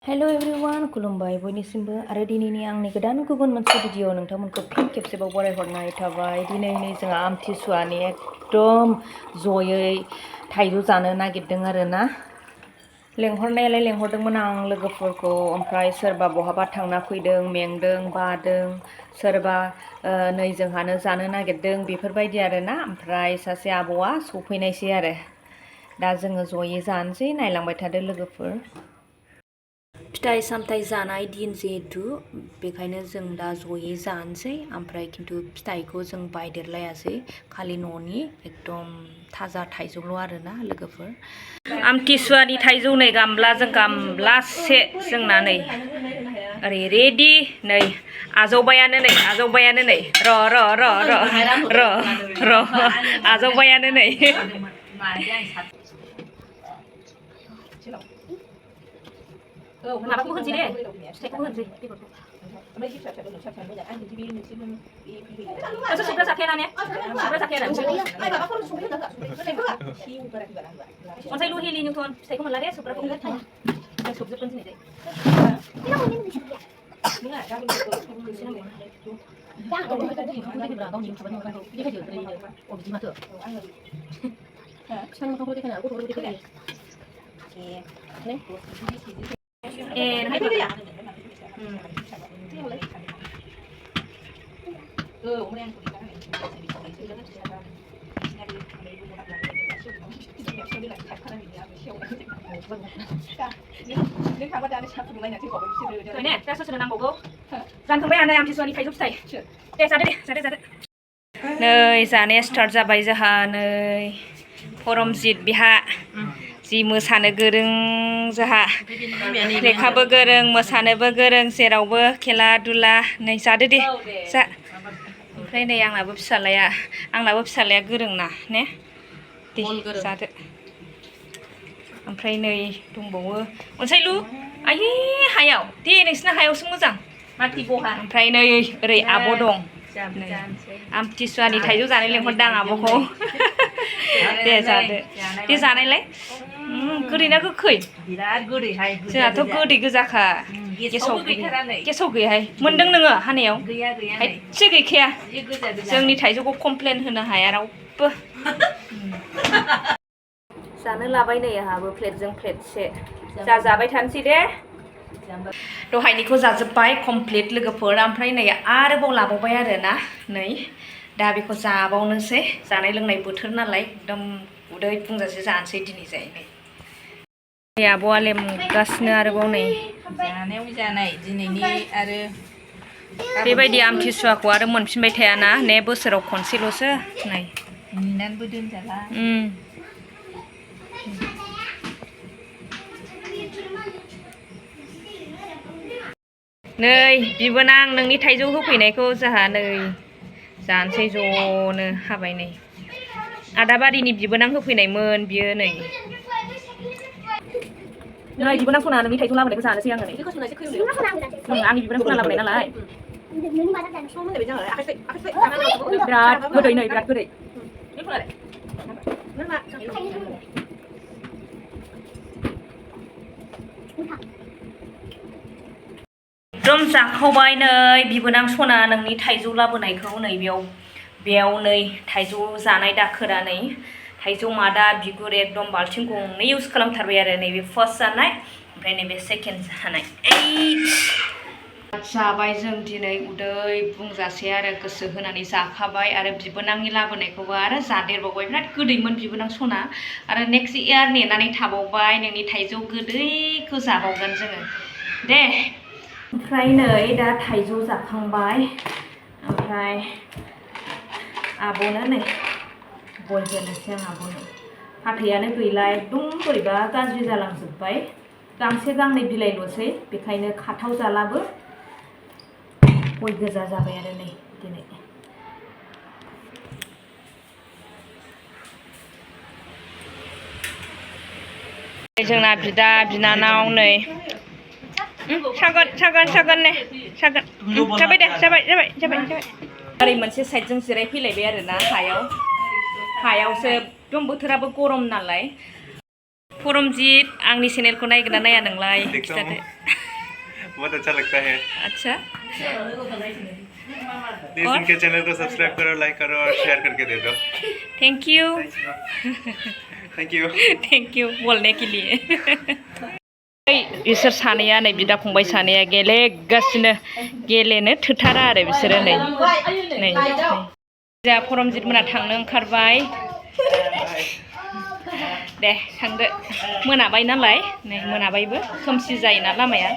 Hello everyone खुलुमबाय बयनिसिमबो आरो दिनैनि आंनि गोदान गुबुन मोनसे भिडिअ नोंथांमोनखौ फिन खेबसेबाव बरायहरनाय थाबाय। दिनै जोंहा आमथिसुवानि एकदम जयै थाइजौ जानो नागिरदों आरोना। लेंहरनायालाय लेंहरदोंमोन आं लोगोफोरखौ, ओमफ्राय सोरबा बहाबा थांना फैदों मेंदों बादों, सोरबा नै जोंहानो जानो नागिरदों बेफोरबायदि आरोना। ओमफ्राय सासे आब'आ सफैनायसै आरो दा जोङो जयै जानोसै। नायलांबाय थादो लोगोफोर। फिथाइ सामथाइ जानाय दिन जिहेतु बेखायनो जों दा जयै जानोसै। ओमफ्राय खिन्थु फिथाइखौ जों बायदेरलायासै, खालि न'नि एकदम थाजा थाइजौल' आरोना लोगोफोर। आमथिसुवानि थाइजौ नै गामलाजों गामलासे जोंना नै ओरै रेडि। नै आजावबायानो नै र' आजावबायानो नै। माबाखौ होनसै दे, फिथाइखौ होनसै बेगरखौ। सुग्रा जाखाया ने? सुग्रा जाखाया अनसायलु हेलि निउटन फिथाइखौ मोनला दे, सुग्राखौ जों सोबजोबगोन दिनै जानखांबाय आमथिसुवानि थाइजौ फिथाइ। दे जादो। नै जानाया स्टार्ट जाबाय जोंहा। नै परमजित बिहा जि मोसानो गोरों जोंहा, लेखाबो गोरों मोसानोबो गोरों, जेरावबो खेला दुला। नै जादो दे जा। ओमफ्राय नै आंनाबो फिसालाया गोरोंना ने, दे जादो। ओमफ्राय नै दंबावो अनसायलु, आयै हायाव दे, नोंसिना हायावसो मोजां। ओमफ्राय नै ओरै आब' दं। आमथिसुवानि थाइजौ जानो लेंहरदां आब'खौ। दे जादो दे, जानायलाय। गोदैना गोखै? बिराद गोदैहाय। जोंहाथ' गोदै गोजाखा। गेसाव गैयाहाय। मोनदों नोङो हानायाव? गैया एसे गैखाया। जोंनि थाइजौखौ कमप्लेन होनो हाया रावबो। जानो लाबाय नै आंहाबो प्लेटजों प्लेटसे। जाबाय थानोसै दे। दहायनिखौ जाजोब्बाय कमप्लिट लोगोफोर। ओमफ्राय नै आरोबाव लाबावबाय आरोना। नै दा बेखौ जाबावनोसै। जानाय लोंनाय बोथोर नालाय एकदम उदै बुंजासे जानोसै दिनै जाहैबाय। नै आब'आ लेमगासिनो आरोबाव नै जानाय दिनैनि। आरो बेबायदि आमथिसुवाखौ आरो मोनफिनबाय थायाना ने, बोसोराव खनसेल'सो। नै नेनानैबो दोनजाला। नै बिबोनां नोंनि थाइजौ होफैनायखौ जोंहा नै जानोसै ज'नो हाबाय। नै आदाबारिनि बिबोनां होफैनायमोन बियो। नै बिबोनां सना नोंनि थाइजौ लाबोनायखौ जानोसै आङो। आंनि बिबोनां सना लाबोनाय नालाय बिराद गोदै। नै बिराद गोदै। एकदम जाखावबाय। नै बिबोनां सना नोंनि थाइजौ लाबोनायखौ। नै बेयाव नै थाइजौ जानाय दाखोरा, नै थाइजौ मादा बिगुर एकदम बाल्थिं गंनै इउज खालामथारबाय आरो। नैबे फार्स्ट जानाय, ओमफ्राय नैबे सेकेन्ड जानाय। जाबाय जों दिनै उदै बुंजासे आरो गोसो होनानै जाखाबाय। आरो बिबोनांनि लाबोनायखौबो आरो जादेरबावबाय। बिराद गोदैमोन बिबोनां सना। आरो नेक्स्ट इयार नेनानै थाबावबाय नोंनि थाइजौ गोदैखौ जाबावगोन जोङो दे। ओमफ्राय नै दा थाइजौ जाखांबाय। ओमफ्राय आब'नो नै बल होनोसै आं आब'नो। फाथैयानो गैला, एकदम बोरैबा गाज्रि जालांजोब्बाय। गांसे गांनै बिलाइल'सै, बेखायनो खाथाव जालाबो। गय गोजा जाबाय आरो नै दिनै। जोंना बिदा बिनानाव नै सागोन ने सागोन। जाबाय दे, जाबाय। ओरै मोनसे साइडजों जिरायफैलायबाय आरोना हायावसो एकदम बोथोराबो गरम नालाय। परमजित आंनि चेनेलखौ नायगोन ना नाया नोंलाय खिथादो बहुत अच्छा लगता है अच्छा प्लीज इनके चैनल को सब्सक्राइब करो लाइक करो और शेयर करके दे दो थैंक यू थैंक यू बोलने के लिए बिसोर सानैया नै बिदा फंबाय सानैया गेलेगासिनो गेलेनो थोथारा आरो बिसोरो नै जा परमजित मोना थांनो ओंखारबाय दे थांदो मोनाबाय नालाय नै मोनाबायबो खोमसि जायोना लामाया